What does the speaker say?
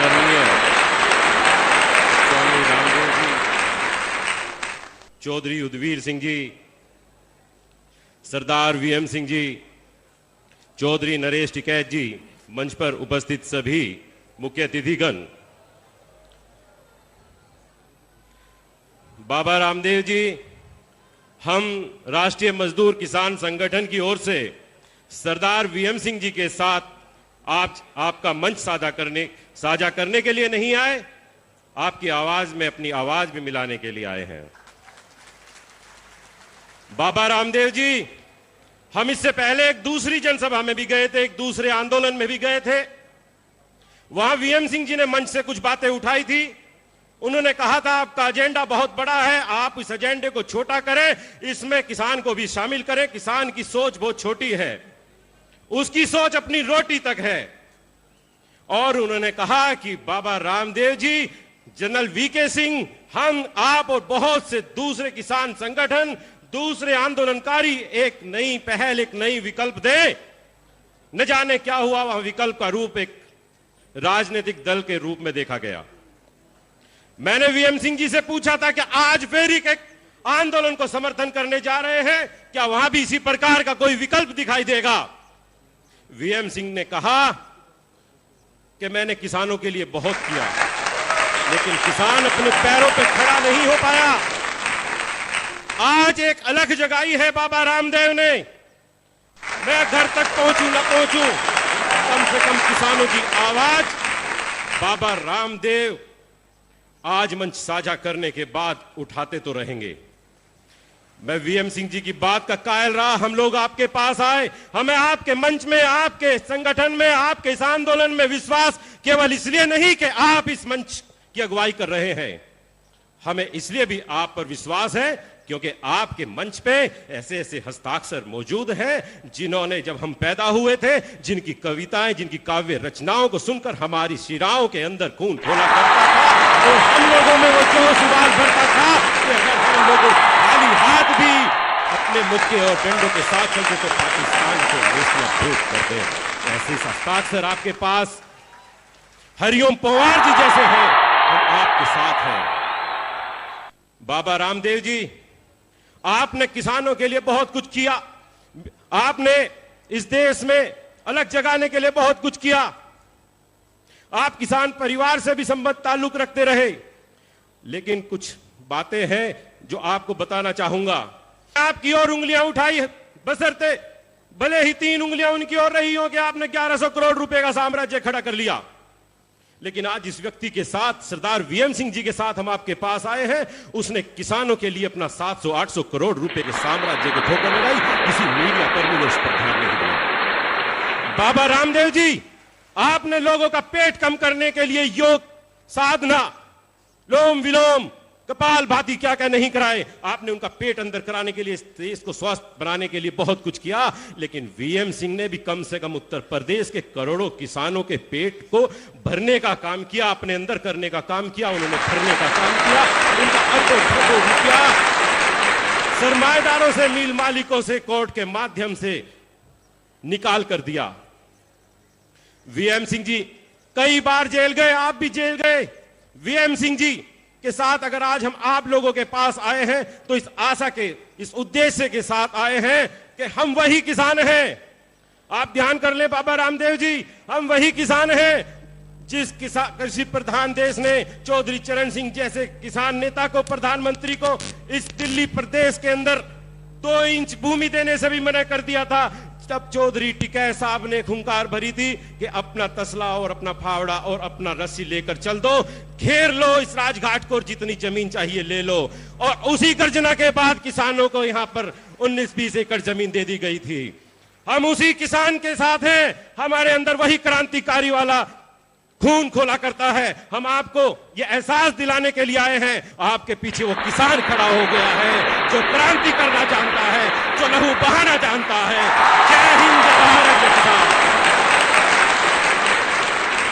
आदरणीय स्वामी रामदेव जी, चौधरी उदवीर सिंह जी, सरदार वीएम सिंह जी, चौधरी नरेश टिकैत जी, मंच पर उपस्थित सभी मुख्य अतिथिगण, बाबा रामदेव जी, हम राष्ट्रीय मजदूर किसान संगठन की ओर से सरदार वीएम सिंह जी के साथ आपका मंच साझा करने के लिए नहीं आए, आपकी आवाज में अपनी आवाज भी मिलाने के लिए आए हैं। बाबा रामदेव जी, हम इससे पहले एक दूसरी जनसभा में भी गए थे, एक दूसरे आंदोलन में भी गए थे। वहां वीएम सिंह जी ने मंच से कुछ बातें उठाई थी। उन्होंने कहा था आपका एजेंडा बहुत बड़ा है, आप इस एजेंडे को छोटा करें, इसमें किसान को भी शामिल करें। किसान की सोच बहुत छोटी है, उसकी सोच अपनी रोटी तक है। और उन्होंने कहा कि बाबा रामदेव जी, जनरल वीके सिंह, हम, आप और बहुत से दूसरे किसान संगठन, दूसरे आंदोलनकारी एक नई पहल, एक नई विकल्प दें। न जाने क्या हुआ, वह विकल्प का रूप एक राजनीतिक दल के रूप में देखा गया। मैंने वीएम सिंह जी से पूछा था कि आज फिर एक आंदोलन को समर्थन करने जा रहे हैं, क्या वहां भी इसी प्रकार का कोई विकल्प दिखाई देगा? वीएम सिंह ने कहा कि मैंने किसानों के लिए बहुत किया, लेकिन किसान अपने पैरों पर खड़ा नहीं हो पाया। आज एक अलग जगाई है बाबा रामदेव ने। मैं घर तक पहुंचूं न पहुंचूं, कम से कम किसानों की आवाज बाबा रामदेव आज मंच साझा करने के बाद उठाते तो रहेंगे। मैं वीएम सिंह जी की बात का कायल रहा, हम लोग आपके पास आए। हमें आपके मंच में, आपके संगठन में, आपके इस आंदोलन में विश्वास केवल इसलिए नहीं कि आप इस मंच की अगुवाई कर रहे हैं, हमें इसलिए भी आप पर विश्वास है क्योंकि आपके मंच पे ऐसे ऐसे हस्ताक्षर मौजूद हैं जिन्होंने, जब हम पैदा हुए थे, जिनकी कविताएं, जिनकी काव्य रचनाओं को सुनकर हमारी शिराओं के अंदर खून खौला करता था और हम लोगों में वो जोश उबाल भरता था कि अगर हम लोग खाली हाथ भी अपने मुक्के और डंडों के साथ चलते तो पाकिस्तान को नष्ट कर दे। ऐसे हस्ताक्षर आपके पास हरिओम पवार जी जैसे हैं, हम आपके साथ हैं। बाबा रामदेव जी, आपने किसानों के लिए बहुत कुछ किया, आपने इस देश में अलग जगाने के लिए बहुत कुछ किया। आप किसान परिवार से भी संबंध ताल्लुक रखते रहे, लेकिन कुछ बातें हैं जो आपको बताना चाहूंगा। आपकी ओर उंगलियां उठाई, बशर्ते भले ही 3 उंगलियां उनकी ओर रही हो कि आपने 1100 करोड़ रुपए का साम्राज्य खड़ा कर लिया, लेकिन आज इस व्यक्ति के साथ, सरदार वीएम सिंह जी के साथ हम आपके पास आए हैं। उसने किसानों के लिए अपना 700-800 करोड़ रुपए के साम्राज्य को ठोकर लगाई, किसी मीडिया कर्मी ने उस पर ध्यान नहीं दिया। बाबा रामदेव जी, आपने लोगों का पेट कम करने के लिए योग, साधना, लोम विलोम, कपाल भाती क्या क्या नहीं कराए, आपने उनका पेट अंदर कराने के लिए, इस देश को स्वस्थ बनाने के लिए बहुत कुछ किया। लेकिन वीएम सिंह ने भी कम से कम उत्तर प्रदेश के करोड़ों किसानों के पेट को भरने का काम किया, अपने अंदर करने का काम किया। उन्होंने भरने का काम किया, उनका अरबों रुपया सरमाएदारों से, मिल मालिकों से कोर्ट के माध्यम से निकाल कर दिया। वीएम सिंह जी कई बार जेल गए, आप भी जेल गए। वीएम सिंह जी के साथ अगर आज हम आप लोगों के पास आए हैं तो इस आशा के, इस उद्देश्य के साथ आए हैं कि हम वही किसान हैं। आप ध्यान कर लें बाबा रामदेव जी, हम वही किसान हैं जिस कृषि प्रधान देश ने चौधरी चरण सिंह जैसे किसान नेता को, प्रधानमंत्री को, इस दिल्ली प्रदेश के अंदर 2 इंच भूमि देने से भी मना कर दिया था। तब चौधरी टिकैत साहब ने खुंकार भरी थी कि अपना तसला और अपना फावड़ा और अपना रस्सी लेकर चल दो, घेर लो इस राजघाट को, जितनी जमीन चाहिए ले लो। और उसी गर्जना के बाद किसानों को यहां पर 19-20 एकड़ जमीन दे दी गई थी। हम उसी किसान के साथ हैं, हमारे अंदर वही क्रांतिकारी वाला खून खोला करता है। हम आपको यह एहसास दिलाने के लिए आए हैं, आपके पीछे वो किसान खड़ा हो गया है जो क्रांति करना जानता है, जो लहू बहाना जानता है। जय हिंद, जय भारत, जय किसान।